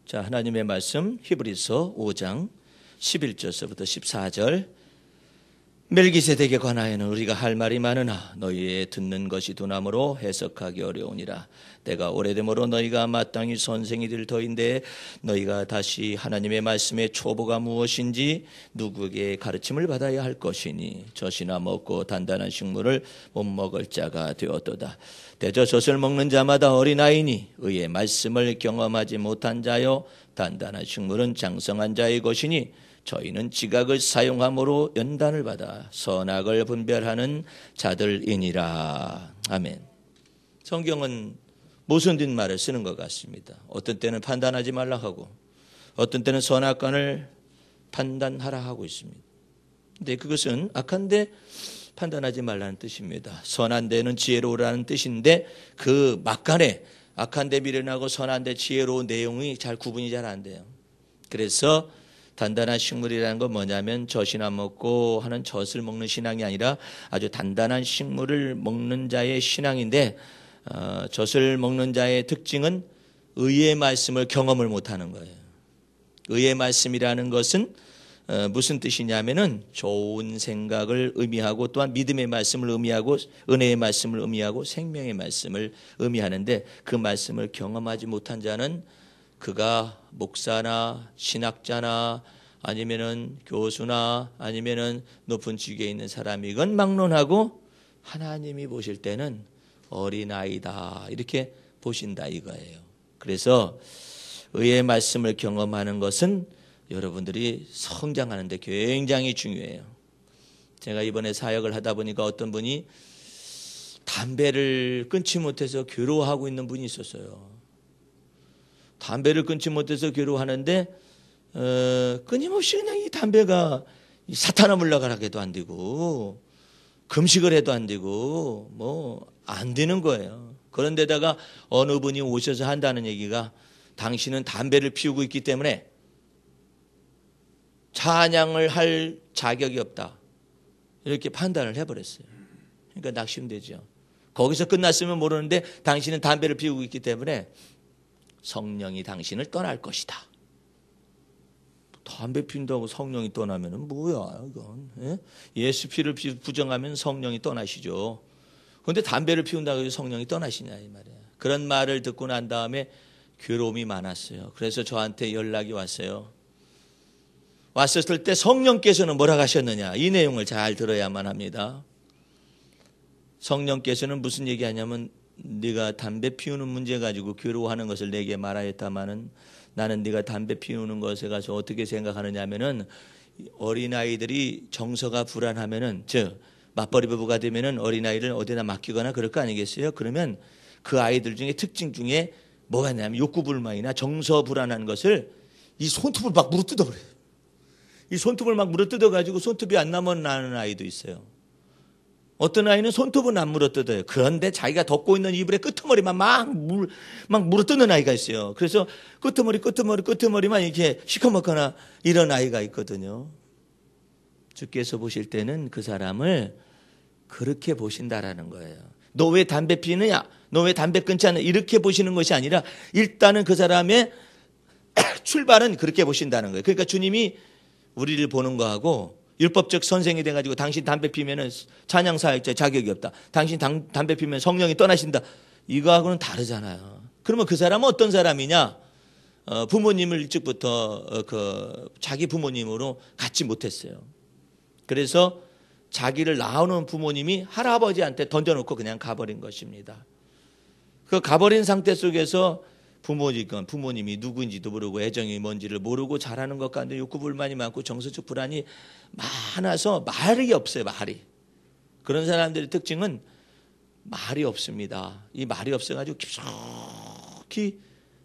자, 하나님의 말씀 히브리서 5장 11절서부터 14절. 멜기세덱에 관하여는 우리가 할 말이 많으나 너희의 듣는 것이 두나무로 해석하기 어려우니라. 때가 오래되므로 너희가 마땅히 선생이 될 터인데 너희가 다시 하나님의 말씀의 초보가 무엇인지 누구에게 가르침을 받아야 할 것이니 젖이나 먹고 단단한 식물을 못 먹을 자가 되었도다. 대저 젖을 먹는 자마다 어린아이니 의의 말씀을 경험하지 못한 자요 단단한 식물은 장성한 자의 것이니 저희는 지각을 사용함으로 연단을 받아 선악을 분별하는 자들이니라. 아멘. 성경은 모순된 말을 쓰는 것 같습니다. 어떤 때는 판단하지 말라 하고 어떤 때는 선악간을 판단하라 하고 있습니다. 근데 그것은 악한데 판단하지 말라는 뜻입니다. 선한 데는 지혜로우라는 뜻인데 그 막간에 악한 데 미련하고 선한 데 지혜로운 내용이 잘 구분이 잘 안 돼요. 그래서 단단한 식물이라는 건 뭐냐면 젖이나 먹고 하는 젖을 먹는 신앙이 아니라 아주 단단한 식물을 먹는 자의 신앙인데 젖을 먹는 자의 특징은 의의 말씀을 경험을 못하는 거예요. 의의 말씀이라는 것은 무슨 뜻이냐면은 좋은 생각을 의미하고 또한 믿음의 말씀을 의미하고 은혜의 말씀을 의미하고 생명의 말씀을 의미하는데 그 말씀을 경험하지 못한 자는 그가 목사나 신학자나 아니면은 교수나 아니면은 높은 직위에 있는 사람이건 막론하고 하나님이 보실 때는 어린아이다 이렇게 보신다 이거예요. 그래서 의의 말씀을 경험하는 것은 여러분들이 성장하는 데 굉장히 중요해요. 제가 이번에 사역을 하다 보니까 어떤 분이 담배를 끊지 못해서 괴로워하고 있는 분이 있었어요. 담배를 끊지 못해서 괴로워하는데 끊임없이 그냥 이 담배가 사탄아 물러가라 해도 안 되고 금식을 해도 안 되고 뭐 안 되는 거예요. 그런데다가 어느 분이 오셔서 한다는 얘기가 당신은 담배를 피우고 있기 때문에 찬양을 할 자격이 없다. 이렇게 판단을 해버렸어요. 그러니까 낙심되죠. 거기서 끝났으면 모르는데 당신은 담배를 피우고 있기 때문에 성령이 당신을 떠날 것이다. 담배 피운다고 성령이 떠나면 뭐야 이건. 예? 예수 피를 부정하면 성령이 떠나시죠. 그런데 담배를 피운다고 해서 성령이 떠나시냐 이 말이야. 그런 말을 듣고 난 다음에 괴로움이 많았어요. 그래서 저한테 연락이 왔어요. 왔었을 때 성령께서는 뭐라고 하셨느냐 이 내용을 잘 들어야만 합니다. 성령께서는 무슨 얘기하냐면 네가 담배 피우는 문제 가지고 괴로워하는 것을 내게 말하였다마는 나는 네가 담배 피우는 것에 가서 어떻게 생각하느냐 하면은 어린아이들이 정서가 불안하면은 즉 맞벌이 부부가 되면은 어린아이를 어디다 맡기거나 그럴 거 아니겠어요? 그러면 그 아이들 중에 특징 중에 뭐가 있냐면 욕구불만이나 정서 불안한 것을 이 손톱을 막 물어뜯어버려요. 이 손톱을 막 물어뜯어가지고 손톱이 안 나는 아이도 있어요. 어떤 아이는 손톱은 안 물어뜯어요. 그런데 자기가 덮고 있는 이불의 끄트머리만 막 물어뜯는 아이가 있어요. 그래서 끄트머리만 이렇게 시커멓거나 이런 아이가 있거든요. 주께서 보실 때는 그 사람을 그렇게 보신다라는 거예요. 너 왜 담배 피느냐? 너 왜 담배 끊지 않느냐? 이렇게 보시는 것이 아니라 일단은 그 사람의 출발은 그렇게 보신다는 거예요. 그러니까 주님이 우리를 보는 거하고 율법적 선생이 돼가지고 당신 담배 피면은 찬양 사역자 자격이 없다. 당신 담배 피면 성령이 떠나신다. 이거하고는 다르잖아요. 그러면 그 사람은 어떤 사람이냐? 부모님을 일찍부터 자기 부모님으로 갖지 못했어요. 그래서 자기를 낳아놓은 부모님이 할아버지한테 던져놓고 그냥 가버린 것입니다. 그 가버린 상태 속에서 부모님이 누구인지도 모르고 애정이 뭔지를 모르고 자라는 것 가운데 욕구불만이 많고 정서적 불안이 많아서 말이 없어요. 말이. 그런 사람들의 특징은 말이 없습니다. 이 말이 없어가지고 깊숙이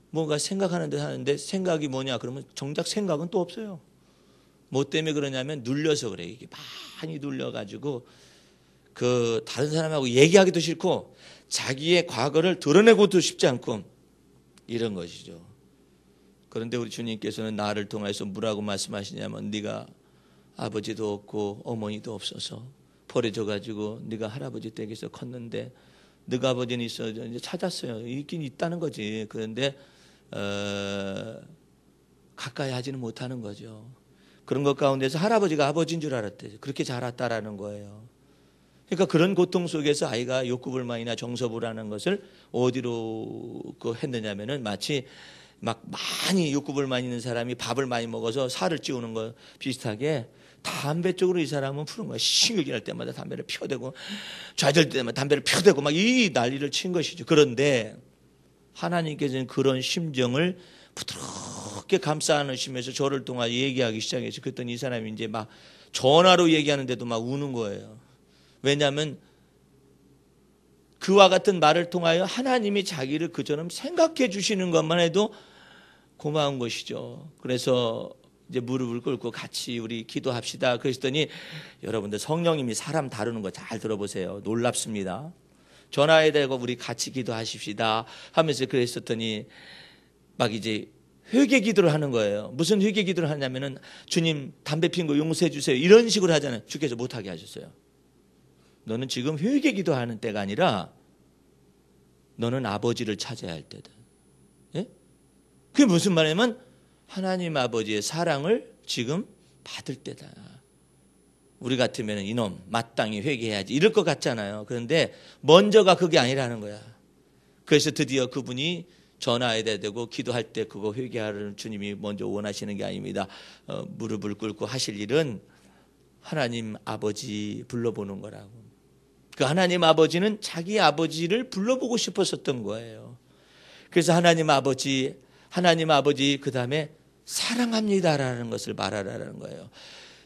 뭔가 생각하는 듯 하는데 생각이 뭐냐 그러면 정작 생각은 또 없어요. 뭐 때문에 그러냐면 눌려서 그래요. 이게 많이 눌려가지고 그 다른 사람하고 얘기하기도 싫고 자기의 과거를 드러내고도 싶지 않고 이런 것이죠. 그런데 우리 주님께서는 나를 통해서 뭐라고 말씀하시냐면 네가 아버지도 없고 어머니도 없어서 버려져가지고 네가 할아버지 댁에서 컸는데 네가 아버지는 있어 이제 찾았어요. 있긴 있다는 거지. 그런데 가까이 하지는 못하는 거죠. 그런 것 가운데서 할아버지가 아버지인 줄 알았대요. 그렇게 자랐다라는 거예요. 그러니까 그런 고통 속에서 아이가 욕구불만이나 정서불안한 것을 어디로 했느냐면은 마치 막 많이 욕구불만 있는 사람이 밥을 많이 먹어서 살을 찌우는 거 비슷하게 담배 쪽으로 이 사람은 푸는 거야. 신경질 날 때마다 담배를 피워대고 좌절 때마다 담배를 피워대고 막 이 난리를 친 것이죠. 그런데 하나님께서는 그런 심정을 부드럽게 감싸 안으시면서 저를 통해 얘기하기 시작했어요. 그랬더니 이 사람이 이제 막 전화로 얘기하는데도 막 우는 거예요. 왜냐하면 그와 같은 말을 통하여 하나님이 자기를 그처럼 생각해 주시는 것만 해도 고마운 것이죠. 그래서 이제 무릎을 꿇고 같이 우리 기도합시다. 그랬더니 여러분들 성령님이 사람 다루는 거 잘 들어보세요. 놀랍습니다. 전화에 대고 우리 같이 기도하십시다 하면서 그랬었더니 막 이제 회개 기도를 하는 거예요. 무슨 회개 기도를 하냐면은 주님 담배 핀 거 용서해 주세요. 이런 식으로 하잖아요. 주께서 못하게 하셨어요. 너는 지금 회개 기도하는 때가 아니라 너는 아버지를 찾아야 할 때다. 예? 그게 무슨 말이냐면 하나님 아버지의 사랑을 지금 받을 때다. 우리 같으면 이놈 마땅히 회개해야지 이럴 것 같잖아요. 그런데 먼저가 그게 아니라는 거야. 그래서 드디어 그분이 전화해야 되고 기도할 때 그거 회개하는 주님이 먼저 원하시는 게 아닙니다. 무릎을 꿇고 하실 일은 하나님 아버지 불러보는 거라고. 그 하나님 아버지는 자기 아버지를 불러보고 싶었었던 거예요. 그래서 하나님 아버지 그 다음에 사랑합니다라는 것을 말하라는 거예요.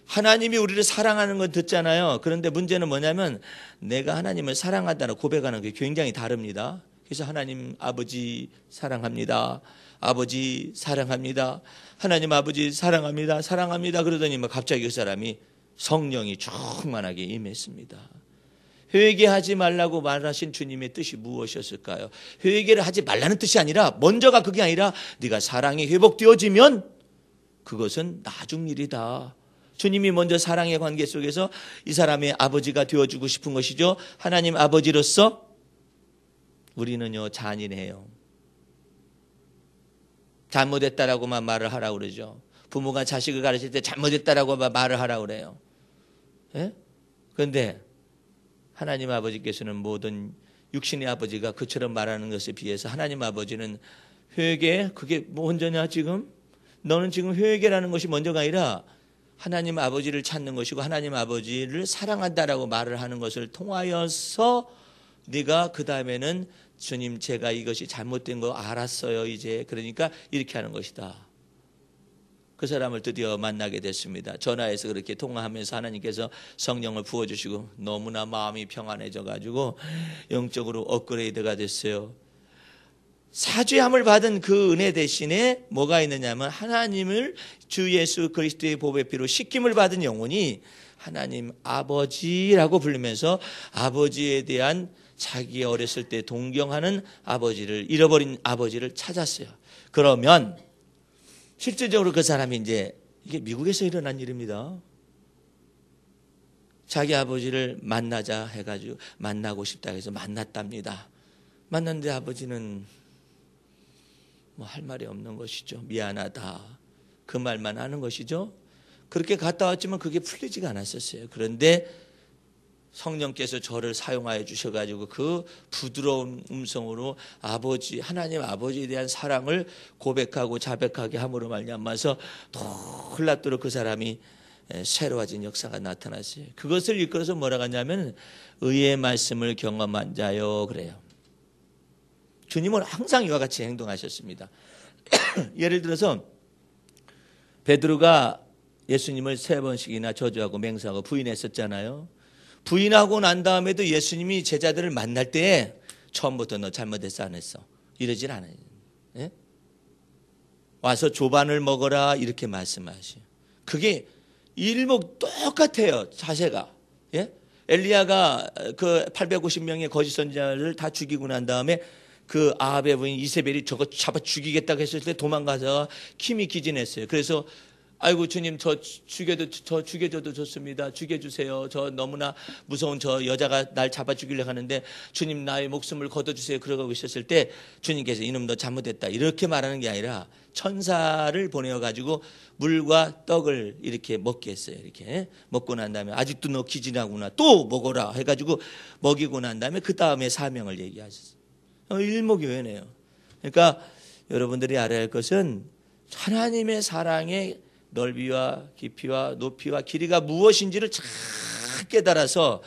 하나님이 우리를 사랑하는 건 듣잖아요. 그런데 문제는 뭐냐면 내가 하나님을 사랑한다는 고백하는 게 굉장히 다릅니다. 그래서 하나님 아버지 사랑합니다. 아버지 사랑합니다. 하나님 아버지 사랑합니다. 사랑합니다. 그러더니 갑자기 그 사람이 성령이 충만하게 임했습니다. 회개하지 말라고 말하신 주님의 뜻이 무엇이었을까요? 회개를 하지 말라는 뜻이 아니라 먼저가 그게 아니라 네가 사랑이 회복되어지면 그것은 나중 일이다. 주님이 먼저 사랑의 관계 속에서 이 사람의 아버지가 되어주고 싶은 것이죠. 하나님 아버지로서 우리는요 잔인해요. 잘못했다라고만 말을 하라고 그러죠. 부모가 자식을 가르칠 때 잘못했다라고 말을 하라고 그래요. 예? 그런데 하나님 아버지께서는 모든 육신의 아버지가 그처럼 말하는 것에 비해서 하나님 아버지는 회개, 그게 먼저냐 지금? 너는 지금 회개라는 것이 먼저가 아니라 하나님 아버지를 찾는 것이고 하나님 아버지를 사랑한다라고 말을 하는 것을 통하여서 네가 그 다음에는 주님 제가 이것이 잘못된 거 알았어요 이제 그러니까 이렇게 하는 것이다. 그 사람을 드디어 만나게 됐습니다. 전화해서 그렇게 통화하면서 하나님께서 성령을 부어주시고 너무나 마음이 평안해져 가지고 영적으로 업그레이드가 됐어요. 사죄함을 받은 그 은혜 대신에 뭐가 있느냐면 하나님을 주 예수 그리스도의 보배 피로 씻김을 받은 영혼이 하나님 아버지라고 부르면서 아버지에 대한 자기 어렸을 때 동경하는 아버지를 잃어버린 아버지를 찾았어요. 그러면 실질적으로 그 사람이 이제 이게 미국에서 일어난 일입니다. 자기 아버지를 만나자 해가지고 만나고 싶다 해서 만났답니다. 만났는데 아버지는 뭐 할 말이 없는 것이죠. 미안하다. 그 말만 하는 것이죠. 그렇게 갔다 왔지만 그게 풀리지가 않았었어요. 그런데 성령께서 저를 사용하여 주셔가지고 그 부드러운 음성으로 아버지, 하나님 아버지에 대한 사랑을 고백하고 자백하게 함으로 말미암아서 놀랍도록 그 사람이 새로워진 역사가 나타났어요. 그것을 이끌어서 뭐라고 하냐면 의의 말씀을 경험한 자요 그래요. 주님은 항상 이와 같이 행동하셨습니다. 예를 들어서 베드로가 예수님을 3번씩이나 저주하고 맹세하고 부인했었잖아요. 부인하고 난 다음에도 예수님이 제자들을 만날 때 처음부터 너 잘못했어 안 했어 이러질 않아요. 예? 와서 조반을 먹어라 이렇게 말씀하셔요. 그게 일목 똑같아요. 자세가. 예? 엘리야가 그 850명의 거짓 선지자를 다 죽이고 난 다음에 그 아합의 부인 이세벨이 저거 잡아 죽이겠다고 했을 때 도망가서 힘이 기진했어요. 그래서 아이고 주님 저 죽여줘도 좋습니다. 죽여주세요. 저 너무나 무서운 저 여자가 날 잡아 죽이려고 하는데 주님 나의 목숨을 거둬주세요. 그러고 있었을 때 주님께서 이놈 너 잘못했다 이렇게 말하는 게 아니라 천사를 보내어가지고 물과 떡을 이렇게 먹게 했어요. 이렇게 먹고 난 다음에 아직도 너 기진하구나 또 먹어라 해가지고 먹이고 난 다음에 그 다음에 사명을 얘기하셨어요. 일목요연해요. 그러니까 여러분들이 알아야 할 것은 하나님의 사랑의 넓이와 깊이와 높이와 길이가 무엇인지를 잘 깨달아서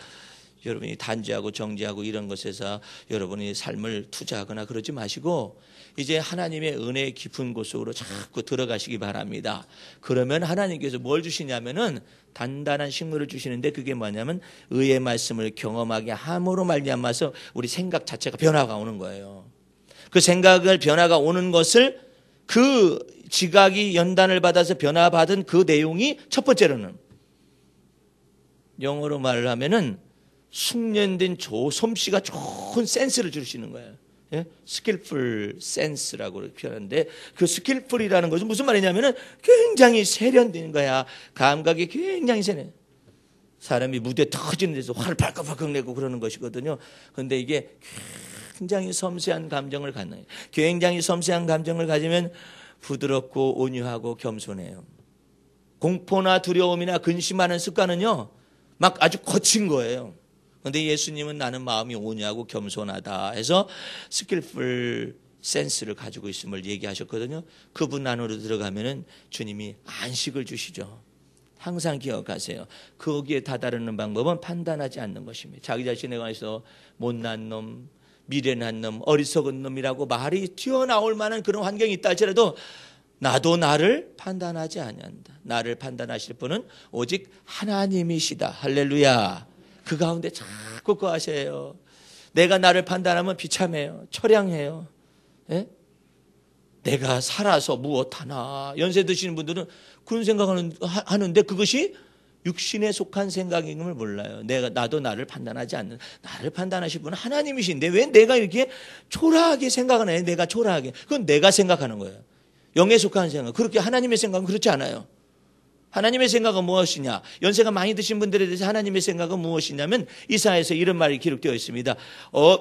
여러분이 단죄하고 정죄하고 이런 것에서 여러분이 삶을 투자하거나 그러지 마시고 이제 하나님의 은혜의 깊은 곳으로 자꾸 들어가시기 바랍니다. 그러면 하나님께서 뭘 주시냐면은 단단한 식물을 주시는데 그게 뭐냐면 의의 말씀을 경험하게 함으로 말미암아서 우리 생각 자체가 변화가 오는 거예요. 그 생각을 변화가 오는 것을 그 지각이 연단을 받아서 변화받은 그 내용이 첫 번째로는 영어로 말을 하면은 숙련된 솜씨가 좋은 센스를 주시는 거예요. 예? skillful sense라고 표현하는데 그 skillful이라는 것은 무슨 말이냐면은 굉장히 세련된 거야. 감각이 굉장히 세련. 사람이 무대 터지는 데서 화를 발칵발칵 내고 그러는 것이거든요. 그런데 이게 굉장히 섬세한 감정을 갖는 거예요. 굉장히 섬세한 감정을 가지면 부드럽고 온유하고 겸손해요. 공포나 두려움이나 근심하는 습관은요 막 아주 거친 거예요. 그런데 예수님은 나는 마음이 온유하고 겸손하다 해서 스킬풀 센스를 가지고 있음을 얘기하셨거든요. 그분 안으로 들어가면은 주님이 안식을 주시죠. 항상 기억하세요. 거기에 다다르는 방법은 판단하지 않는 것입니다. 자기 자신에 관해서 못난 놈, 미련한 놈, 어리석은 놈이라고 말이 튀어나올 만한 그런 환경이 있다 할지라도 나도 나를 판단하지 아니한다. 나를 판단하실 분은 오직 하나님이시다. 할렐루야. 그 가운데 자꾸 거하세요. 내가 나를 판단하면 비참해요. 처량해요. 예? 내가 살아서 무엇하나. 연세 드시는 분들은 그런 생각을 하는데 그것이 육신에 속한 생각인 걸 몰라요. 나도 나를 판단하지 않는, 나를 판단하실 분은 하나님이신데 왜 내가 이렇게 초라하게 생각을 해요? 내가 초라하게. 그건 내가 생각하는 거예요. 영에 속한 생각. 그렇게 하나님의 생각은 그렇지 않아요. 하나님의 생각은 무엇이냐? 연세가 많이 드신 분들에 대해서 하나님의 생각은 무엇이냐면 이사야에서 이런 말이 기록되어 있습니다.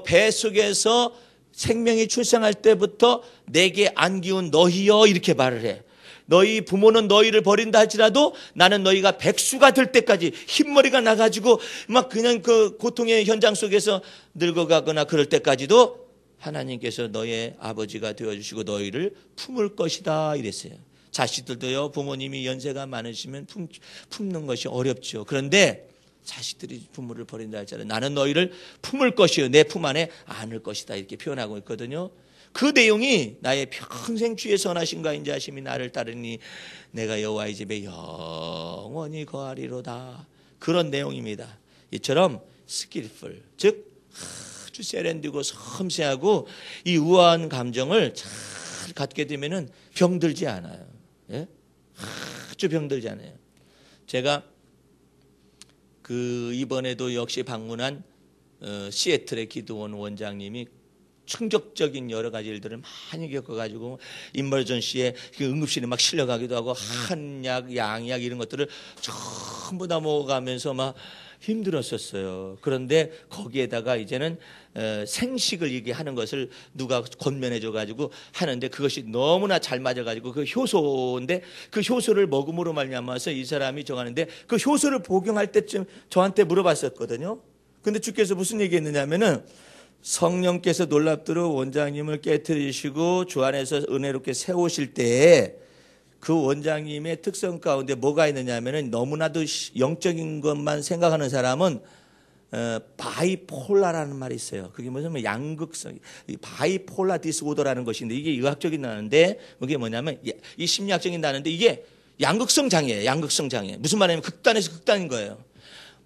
배 속에서 생명이 출생할 때부터 내게 안기운 너희여 이렇게 말을 해. 너희 부모는 너희를 버린다 할지라도 나는 너희가 백수가 될 때까지 흰머리가 나가지고 막 그냥 그 고통의 현장 속에서 늙어가거나 그럴 때까지도 하나님께서 너의 아버지가 되어주시고 너희를 품을 것이다 이랬어요. 자식들도요 부모님이 연세가 많으시면 품는 것이 어렵죠. 그런데 자식들이 부모를 버린다 할지라도 나는 너희를 품을 것이요 내 품 안에 안을 것이다 이렇게 표현하고 있거든요. 그 내용이 나의 평생 주의 선하심과 인자하심이 나를 따르니 내가 여호와의 집에 영원히 거하리로다. 그런 내용입니다. 이처럼 skillful, 즉 아주 세련되고 섬세하고 이 우아한 감정을 잘 갖게 되면은 병들지 않아요. 예? 아주 병들지 않아요. 제가 이번에도 역시 방문한 시애틀의 기도원 원장님이 충격적인 여러 가지 일들을 많이 겪어가지고 인멀전시에 응급실에 막 실려가기도 하고 한약, 양약 이런 것들을 전부 다 먹어가면서 막 힘들었었어요. 그런데 거기에다가 이제는 생식을 얘기하는 것을 누가 권면해줘가지고 하는데 그것이 너무나 잘 맞아가지고 그 효소인데 그 효소를 먹음으로 말미암아서 이 사람이 정하는데 그 효소를 복용할 때쯤 저한테 물어봤었거든요. 근데 주께서 무슨 얘기했느냐면은 성령께서 놀랍도록 원장님을 깨트리시고 주 안에서 은혜롭게 세우실 때에 그 원장님의 특성 가운데 뭐가 있느냐면은 너무나도 영적인 것만 생각하는 사람은 바이폴라라는 말이 있어요. 그게 무슨 양극성, 바이폴라 디스오더라는 것인데 이게 의학적인 단어인데 그게 뭐냐면 이 심리학적인 단어인데 이게 양극성 장애예요. 양극성 장애. 무슨 말이냐면 극단에서 극단인 거예요.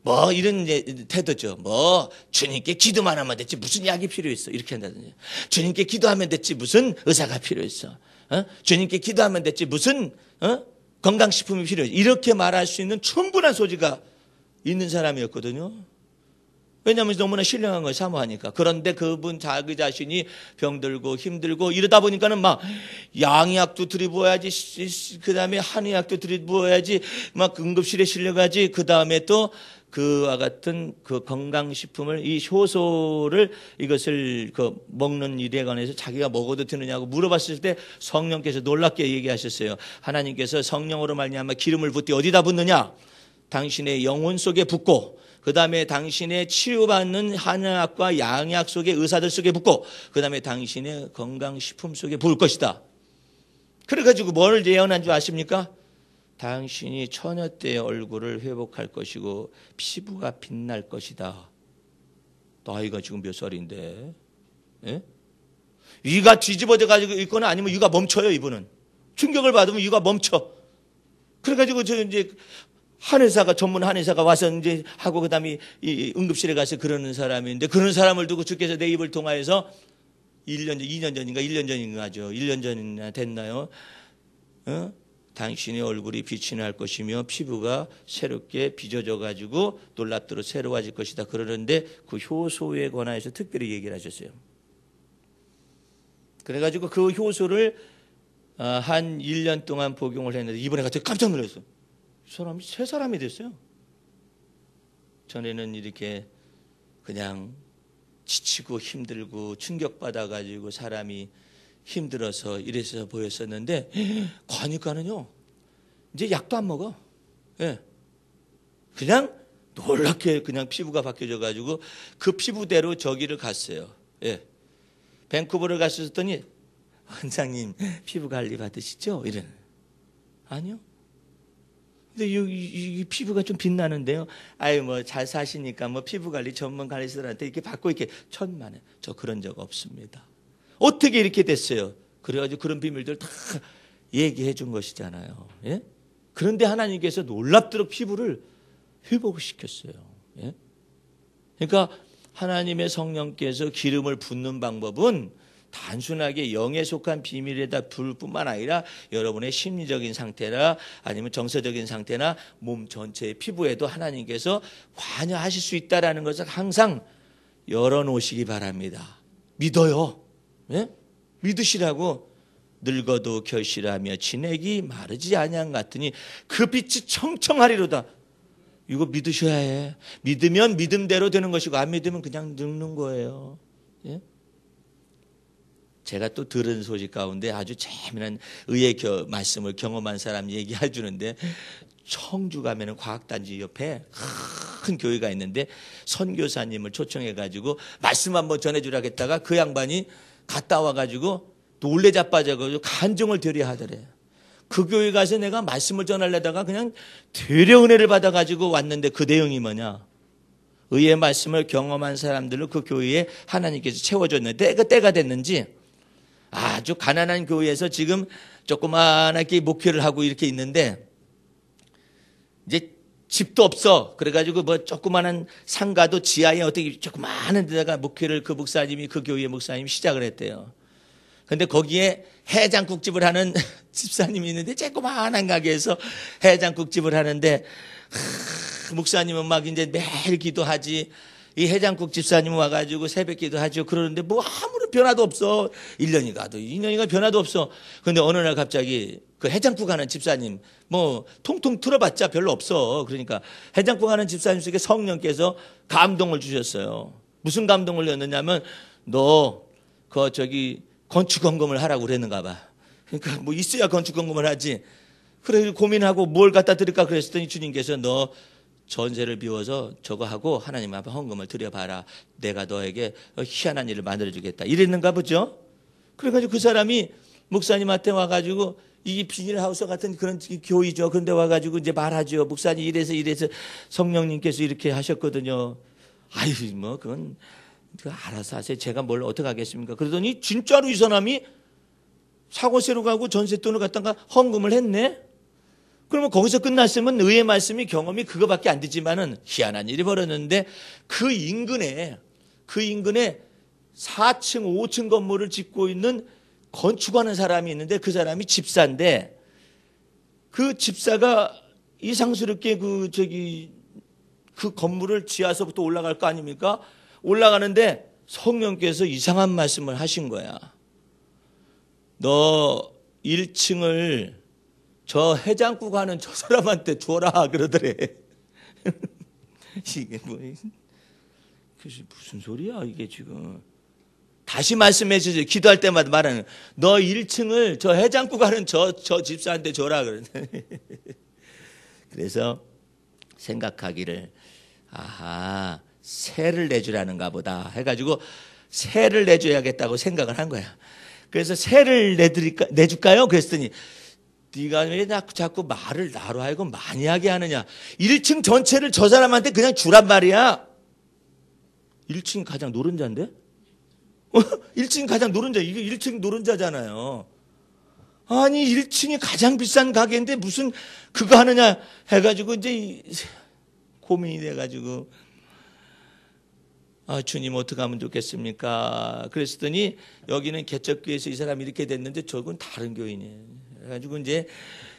뭐 이런 태도죠. 뭐 주님께 기도만 하면 됐지 무슨 약이 필요 있어 이렇게 한다든지 주님께 기도하면 됐지 무슨 의사가 필요 있어. 주님께 기도하면 됐지 무슨 건강식품이 필요 있어. 이렇게 말할 수 있는 충분한 소지가 있는 사람이었거든요. 왜냐하면 너무나 신령한 걸 사모하니까. 그런데 그분 자기 자신이 병들고 힘들고 이러다 보니까는 막 양약도 들이부어야지, 그 다음에 한의약도 들이부어야지, 막 응급실에 실려가지, 그 다음에 또 그와 같은 그 건강식품을, 이 효소를, 이것을 그 먹는 일에 관해서 자기가 먹어도 되느냐고 물어봤을 때 성령께서 놀랍게 얘기하셨어요. 하나님께서 성령으로 말미암아 기름을 붓되 어디다 붓느냐? 당신의 영혼 속에 붓고, 그 다음에 당신의 치유받는 한의학과 양약 속에, 의사들 속에 붓고, 그 다음에 당신의 건강식품 속에 부을 것이다. 그래가지고 뭘 예언한 줄 아십니까? 당신이 처녀 때의 얼굴을 회복할 것이고 피부가 빛날 것이다. 나이가 지금 몇 살인데? 예? 위가 뒤집어져 가지고 있거나 아니면 위가 멈춰요. 이분은 충격을 받으면 위가 멈춰. 그래가지고 저 이제 한의사가, 전문 한의사가 와서 이제 하고, 그 다음에 이 응급실에 가서 그러는 사람인데, 그런 사람을 두고 주께서 내 입을 통하여서 2년 전인가 1년 전인가 하죠. 1년 전이나 됐나요? 당신의 얼굴이 빛이 날 것이며 피부가 새롭게 빚어져 가지고 놀랍도록 새로워질 것이다. 그러는데 그 효소에 관하여서 특별히 얘기를 하셨어요. 그래가지고 그 효소를 한 1년 동안 복용을 했는데 이번에 갑자기 깜짝 놀랐어요. 이 사람이 새 사람이 됐어요. 전에는 이렇게 그냥 지치고 힘들고 충격받아가지고 사람이 힘들어서 이래서 보였었는데, 가니까는요 이제 약도 안 먹어. 예. 그냥 놀랍게 그냥 피부가 바뀌어져가지고 그 피부대로 저기를 갔어요. 예. 밴쿠버를 갔었더니, 원장님 피부 관리 받으시죠? 이러는. 아니요. 근데 이 피부가 좀 빛나는데요. 아유, 뭐 잘 사시니까 뭐 피부 관리 전문 관리사들한테 이렇게 받고 이렇게 천만에. 저 그런 적 없습니다. 어떻게 이렇게 됐어요? 그래가지고 그런 비밀들 다 얘기해 준 것이잖아요. 예? 그런데 하나님께서 놀랍도록 피부를 회복시켰어요. 예? 그러니까 하나님의 성령께서 기름을 붓는 방법은 단순하게 영에 속한 비밀에다 불 뿐만 아니라 여러분의 심리적인 상태나 아니면 정서적인 상태나 몸 전체의 피부에도 하나님께서 관여하실 수 있다는 것을 항상 열어놓으시기 바랍니다. 믿어요. 예? 믿으시라고. 늙어도 결실하며 진액이 마르지 아니한 같으니 그 빛이 청청하리로다. 이거 믿으셔야 해. 믿으면 믿음대로 되는 것이고 안 믿으면 그냥 늙는 거예요. 예? 제가 또 들은 소식 가운데 아주 재미난 의의 말씀을 경험한 사람 얘기해 주는데, 청주 가면은 과학단지 옆에 큰 교회가 있는데 선교사님을 초청해 가지고 말씀 한번 전해주라겠다가 그 양반이 갔다 와가지고 놀래 자빠져가지고 간증을 되려 하더래. 그 교회 가서 내가 말씀을 전하려다가 그냥 되려 은혜를 받아가지고 왔는데 그 내용이 뭐냐? 의의 말씀을 경험한 사람들로 그 교회에 하나님께서 채워줬는데 때가 됐는지 아주 가난한 교회에서 지금 조그만하게 목회를 하고 이렇게 있는데, 이제 집도 없어. 그래가지고 뭐 조그만한 상가도 지하에 어떻게 조그만한 데다가 목회를 그 목사님이, 그 교회 목사님이 시작을 했대요. 근데 거기에 해장국집을 하는 집사님이 있는데, 조그만한 가게에서 해장국집을 하는데, 목사님은 막 이제 매일 기도하지. 이 해장국 집사님 와가지고 새벽 기도하죠. 그러는데 뭐 아무런 변화도 없어. 1년이 가도 2년이 가도 변화도 없어. 근데 어느 날 갑자기 그 해장국 하는 집사님 뭐 통통 틀어봤자 별로 없어. 그러니까 해장국 하는 집사님 속에 성령께서 감동을 주셨어요. 무슨 감동을 줬느냐면, 너 그 저기 건축 점검을 하라고 그랬는가 봐. 그러니까 뭐 있어야 건축 점검을 하지. 그래서 고민하고 뭘 갖다 드릴까 그랬더니 주님께서 너 전세를 비워서 저거 하고 하나님 앞에 헌금을 드려봐라. 내가 너에게 희한한 일을 만들어주겠다. 이랬는가 보죠. 그래가지고 그 사람이 목사님한테 와가지고, 이 비닐하우스 같은 그런 교회죠. 그런데 와가지고 이제 말하죠. 목사님 이래서 성령님께서 이렇게 하셨거든요. 아유, 뭐 그건 알아서 하세요. 제가 뭘 어떻게 하겠습니까? 그러더니 진짜로 이 사람이 사고세로 가고 전세돈을 갖다가 헌금을 했네. 그러면 거기서 끝났으면 의의 말씀이 경험이 그거밖에 안 되지만은 희한한 일이 벌어졌는데, 그 인근에 4층, 5층 건물을 짓고 있는 건축하는 사람이 있는데, 그 사람이 집사인데, 그 집사가 이상스럽게 그 그 건물을 지하서부터 올라갈 거 아닙니까? 올라가는데 성령께서 이상한 말씀을 하신 거야. 너 1층을 저 해장국 하는 저 사람한테 줘라 그러더래. 이게 뭐 무슨 소리야 이게 지금. 다시 말씀해 주세요. 기도할 때마다 말하는 너 1층을 저 해장국 하는 저 집사한테 줘라 그러더래. 그래서 생각하기를 아하 세를 내주라는가 보다 해가지고 세를 내줘야겠다고 생각을 한 거야. 그래서 세를 내줄까요? 그랬더니 네가 왜 자꾸 말을 나로 하여금 많이 하게 하느냐. 1층 전체를 저 사람한테 그냥 주란 말이야. 1층 가장 노른자인데? 1층 가장 노른자. 이게 1층 노른자잖아요. 아니 1층이 가장 비싼 가게인데 무슨 그거 하느냐 해가지고 이제 고민이 돼가지고 주님 어떻게 하면 좋겠습니까? 그랬더니 여기는 개척교회에서 이 사람이 이렇게 됐는데 저건 다른 교인이에요. 그래가지고 이제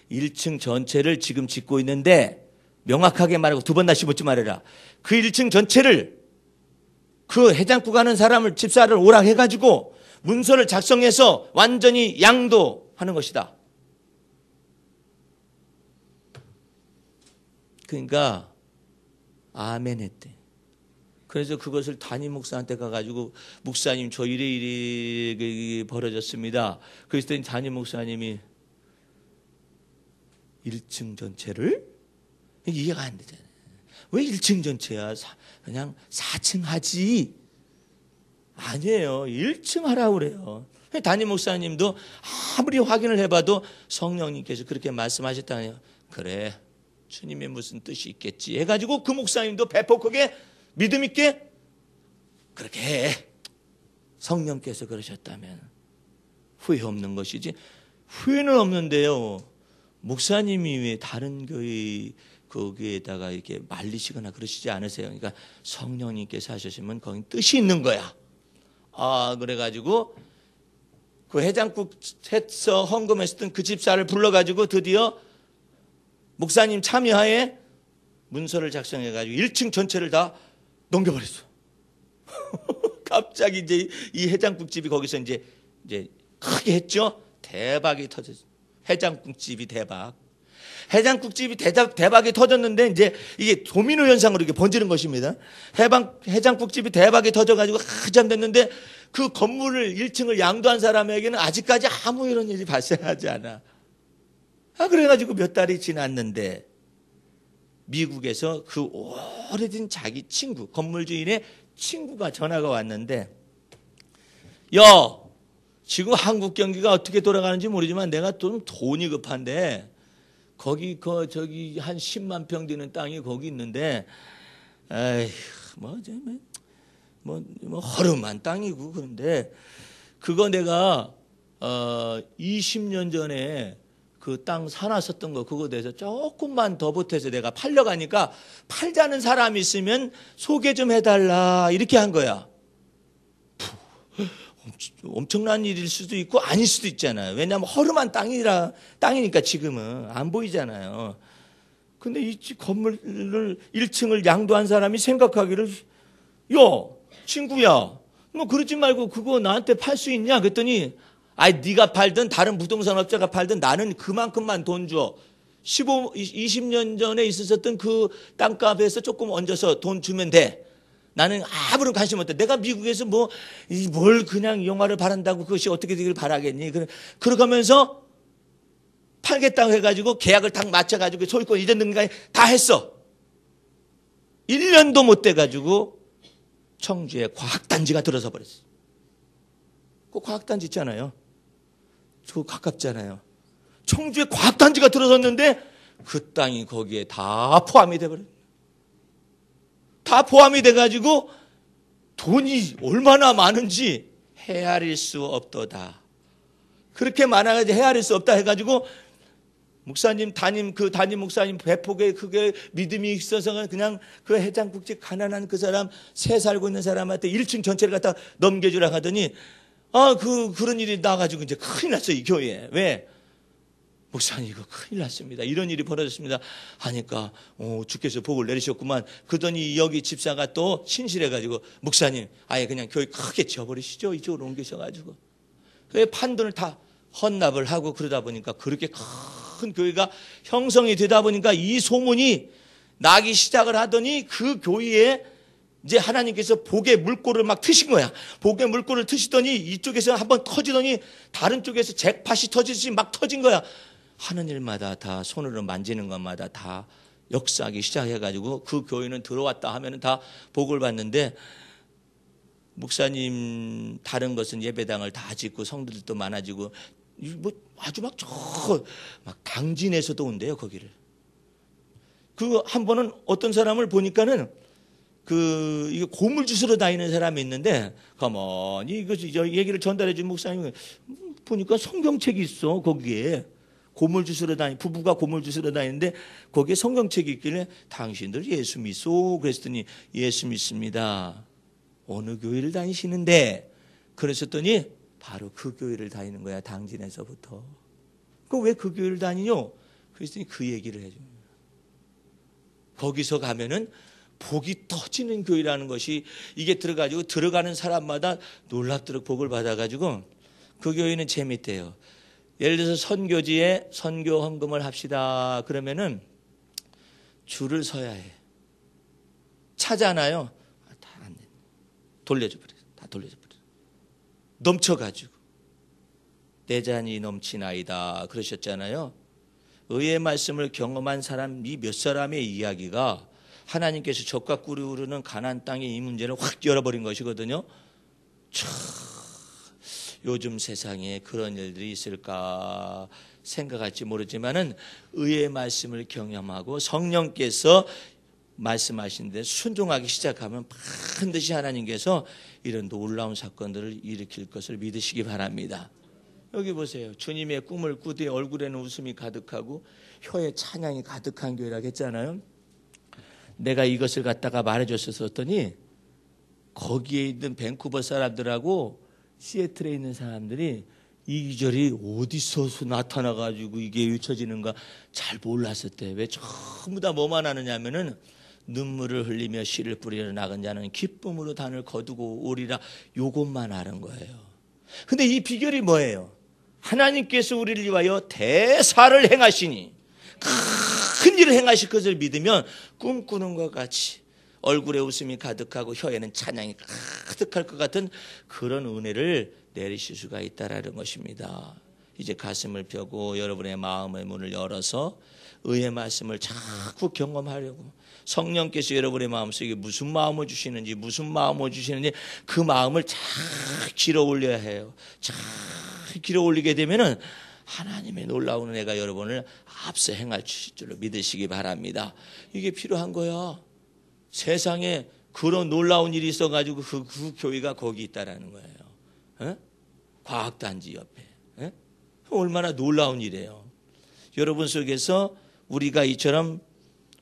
1층 전체를 지금 짓고 있는데 명확하게 말하고 두 번 다시 묻지 말아라. 그 1층 전체를 그 해장국 하는 사람을 집사를 오라 해가지고 문서를 작성해서 완전히 양도하는 것이다. 그러니까 아멘 했대. 그래서 그것을 담임 목사한테 가가지고 목사님 저 이래 벌어졌습니다. 그랬더니 담임 목사님이 1층 전체를? 이해가 안 되잖아요. 왜 1층 전체야? 그냥 4층 하지. 아니에요. 1층 하라고 그래요. 담임 목사님도 아무리 확인을 해봐도 성령님께서 그렇게 말씀하셨다네요. 그래 주님의 무슨 뜻이 있겠지 해가지고 그 목사님도 배폭하게 믿음 있게 그렇게 해. 성령께서 그러셨다면 후회 없는 것이지. 후회는 없는데요. 목사님이 왜 다른 교회 거기에다가 이렇게 말리시거나 그러시지 않으세요. 그러니까 성령님께서 하셨으면 거기 뜻이 있는 거야. 그래가지고 그 해장국 해서 헌금했었던 그 집사를 불러가지고 드디어 목사님 참여하에 문서를 작성해가지고 1층 전체를 다 넘겨버렸어. 갑자기 이제 이 해장국집이 거기서 이제 크게 했죠. 대박이 터졌어. 해장국집이 대박. 해장국집이 대박이 터졌는데 이제 이게 도미노 현상으로 이렇게 번지는 것입니다. 해장국집이 대박이 터져가지고 한참 됐는데 그 건물을 1층을 양도한 사람에게는 아직까지 아무 이런 일이 발생하지 않아. 그래가지고 몇 달이 지났는데 미국에서 그 오래된 자기 친구, 건물 주인의 친구가 전화가 왔는데 야, 지금 한국 경기가 어떻게 돌아가는지 모르지만 내가 좀 돈이 급한데 거기 저기 한 10만 평 되는 땅이 거기 있는데 뭐 허름한 땅이고 그런데 그거 내가 20년 전에 그 땅 사놨었던 거 그거 대해서 조금만 더 보태서 내가 팔려가니까 팔자는 사람이 있으면 소개 좀 해달라 이렇게 한 거야. 엄청난 일일 수도 있고 아닐 수도 있잖아요. 왜냐하면 허름한 땅이니까 지금은 안 보이잖아요. 근데 이 건물을 1층을 양도한 사람이 생각하기를 야 친구야 너 그러지 말고 그거 나한테 팔 수 있냐 그랬더니 네가 팔든 다른 부동산 업자가 팔든 나는 그만큼만 돈 줘. 20년 전에 있었던 그 땅값에서 조금 얹어서 돈 주면 돼. 나는 아무런 관심 없다. 내가 미국에서 뭘 그냥 영화를 바란다고 그것이 어떻게 되길 바라겠니? 그러고 하면서 팔겠다고 해가지고 계약을 딱 맞춰가지고 소유권 이전 등까지 다 했어. 1년도 못 돼가지고 청주에 과학단지가 들어서 버렸어. 그 과학단지 있잖아요. 저 가깝잖아요. 청주에 과학단지가 들어섰는데 그 땅이 거기에 다 포함이 돼버렸어요. 다 포함이 돼가지고 돈이 얼마나 많은지 헤아릴 수 없도다. 그렇게 많아가지고 헤아릴 수 없다 해가지고 목사님 담임 목사님 배폭에 그게 믿음이 있어서 그냥 그 해장국집 가난한 그 사람 새 살고 있는 사람한테 1층 전체를 갖다 넘겨주라 하더니 그런 일이 나가지고 이제 큰일 났어요 이 교회에. 왜? 목사님 이거 큰일 났습니다. 이런 일이 벌어졌습니다. 하니까 주께서 복을 내리셨구만. 그러더니 여기 집사가 또 신실해가지고 목사님 아예 그냥 교회 크게 지어버리시죠. 이쪽으로 옮기셔가지고. 그 판돈을 다 헌납을 하고 그러다 보니까 그렇게 큰 교회가 형성이 되다 보니까 이 소문이 나기 시작을 하더니 그 교회에 이제 하나님께서 복의 물꼬를 막 트신 거야. 복의 물꼬를 트시더니 이쪽에서 한번 터지더니 다른 쪽에서 잭팟이 터지듯이 막 터진 거야. 하는 일마다 다 손으로 만지는 것마다 다 역사하기 시작해가지고 그 교회는 들어왔다 하면 다 복을 받는데 목사님 다른 것은 예배당을 다 짓고 성도들도 많아지고 뭐 아주 막 당진에서도 온대요 거기를. 그 한 번은 어떤 사람을 보니까는 이게 고물 주스러 다니는 사람이 있는데 가만히 이거 얘기를 전달해 준 목사님이 보니까 성경책이 있어 거기에. 고물 주스러 부부가 고물 주스러 다니는데 거기에 성경책이 있길래 당신들 예수 믿소? 그랬더니 예수 믿습니다. 어느 교회를 다니시는데? 그러셨더니 바로 그 교회를 다니는 거야. 당진에서부터. 왜 그 교회를 다니뇨? 그랬더니 그 얘기를 해줍니다. 거기서 가면은 복이 터지는 교회라는 것이 이게 들어가지고 들어가는 사람마다 놀랍도록 복을 받아가지고 그 교회는 재밌대요. 예를 들어서 선교지에 선교 헌금을 합시다. 그러면은 줄을 서야 해. 차잖아요. 다 안 돼. 돌려줘 버려. 다 돌려줘 버려. 넘쳐가지고 내 잔이 넘치나이다 그러셨잖아요. 의의 말씀을 경험한 사람이 몇 사람의 이야기가 하나님께서 젖과 꿀이 흐르는 가나안 땅의 이 문제를 확 열어버린 것이거든요. 요즘 세상에 그런 일들이 있을까 생각할지 모르지만은 의의 말씀을 경험하고 성령께서 말씀하시는데 순종하기 시작하면 반드시 하나님께서 이런 놀라운 사건들을 일으킬 것을 믿으시기 바랍니다. 여기 보세요. 주님의 꿈을 꾸되 얼굴에는 웃음이 가득하고 혀에 찬양이 가득한 교회라고 했잖아요. 내가 이것을 갖다가 말해줬었더니 거기에 있는 밴쿠버 사람들하고 시애틀에 있는 사람들이 이 기절이 어디서 나타나가지고 이게 외쳐지는가 잘 몰랐었대. 왜 전부 다 뭐만 하느냐면은 눈물을 흘리며 씨를 뿌리러 나간 자는 기쁨으로 단을 거두고 오리라 요것만 아는 거예요. 근데 이 비결이 뭐예요? 하나님께서 우리를 위하여 대사를 행하시니 큰 일을 행하실 것을 믿으면 꿈꾸는 것 같이 얼굴에 웃음이 가득하고 혀에는 찬양이 가득할 것 같은 그런 은혜를 내리실 수가 있다라는 것입니다. 이제 가슴을 펴고 여러분의 마음의 문을 열어서 의의 말씀을 자꾸 경험하려고 성령께서 여러분의 마음속에 무슨 마음을 주시는지 그 마음을 잘 길어 올려야 해요. 잘 길어 올리게 되면은 하나님의 놀라운 은혜가 여러분을 앞서 행할 줄로 믿으시기 바랍니다. 이게 필요한 거야. 세상에 그런 놀라운 일이 있어가지고 그 교회가 거기 있다라는 거예요. 에? 과학단지 옆에. 에? 얼마나 놀라운 일이에요. 여러분 속에서 우리가 이처럼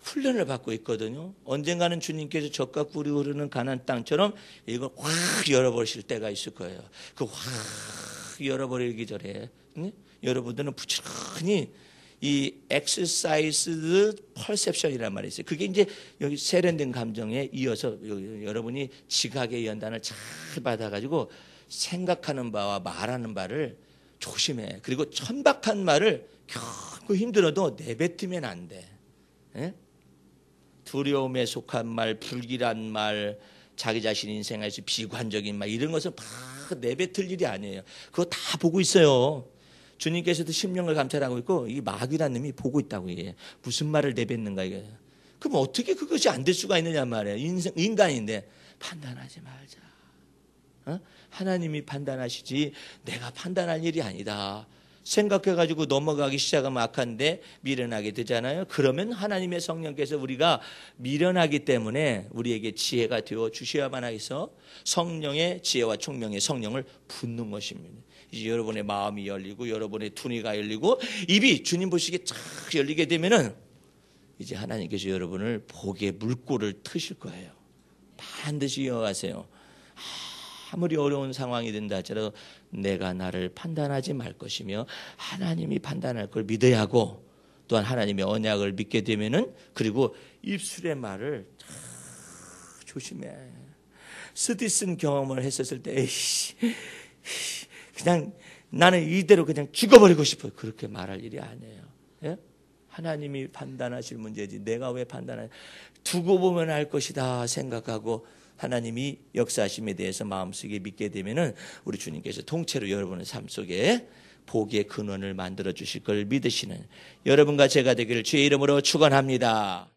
훈련을 받고 있거든요. 언젠가는 주님께서 젖과 꿀이 흐르는 가나안 땅처럼 이걸 확 열어버리실 때가 있을 거예요. 그 확 열어버리기 전에 여러분들은 부지런히 이 exercise perception이란 말이 있어요. 그게 이제 여기 세련된 감정에 이어서 여러분이 지각의 연단을 잘 받아가지고 생각하는 바와 말하는 바를 조심해. 그리고 천박한 말을 결코 힘들어도 내뱉으면 안 돼. 에? 두려움에 속한 말, 불길한 말, 자기 자신 인생에서 비관적인 말 이런 것은 막 내뱉을 일이 아니에요. 그거 다 보고 있어요. 주님께서도 심령을 감찰하고 있고 이 마귀라는 놈이 보고 있다고 이게 무슨 말을 내뱉는가 이게. 그럼 어떻게 그것이 안 될 수가 있느냐 말이에요. 인간인데 판단하지 말자. 어? 하나님이 판단하시지 내가 판단할 일이 아니다. 생각해가지고 넘어가기 시작하면 악한데 미련하게 되잖아요. 그러면 하나님의 성령께서 우리가 미련하기 때문에 우리에게 지혜가 되어 주셔야만 해서 성령의 지혜와 총명의 성령을 붓는 것입니다. 이제 여러분의 마음이 열리고 여러분의 두뇌가 열리고 입이 주님 보시기에 쫙 열리게 되면은 이제 하나님께서 여러분을 복의 물꼬를 트실 거예요. 반드시 이어가세요. 아무리 어려운 상황이 된다 할지라도 내가 나를 판단하지 말 것이며 하나님이 판단할 걸 믿어야 하고, 또한 하나님의 언약을 믿게 되면은, 그리고 입술의 말을 조심해. 스디슨 경험을 했었을 때 에이씨, 그냥 나는 이대로 그냥 죽어버리고 싶어요. 그렇게 말할 일이 아니에요. 예? 하나님이 판단하실 문제지 내가 왜 판단하냐. 두고 보면 알 것이다 생각하고 하나님이 역사하심에 대해서 마음속에 믿게 되면은 우리 주님께서 통째로 여러분의 삶 속에 복의 근원을 만들어 주실 걸 믿으시는 여러분과 제가 되기를 주의 이름으로 축원합니다.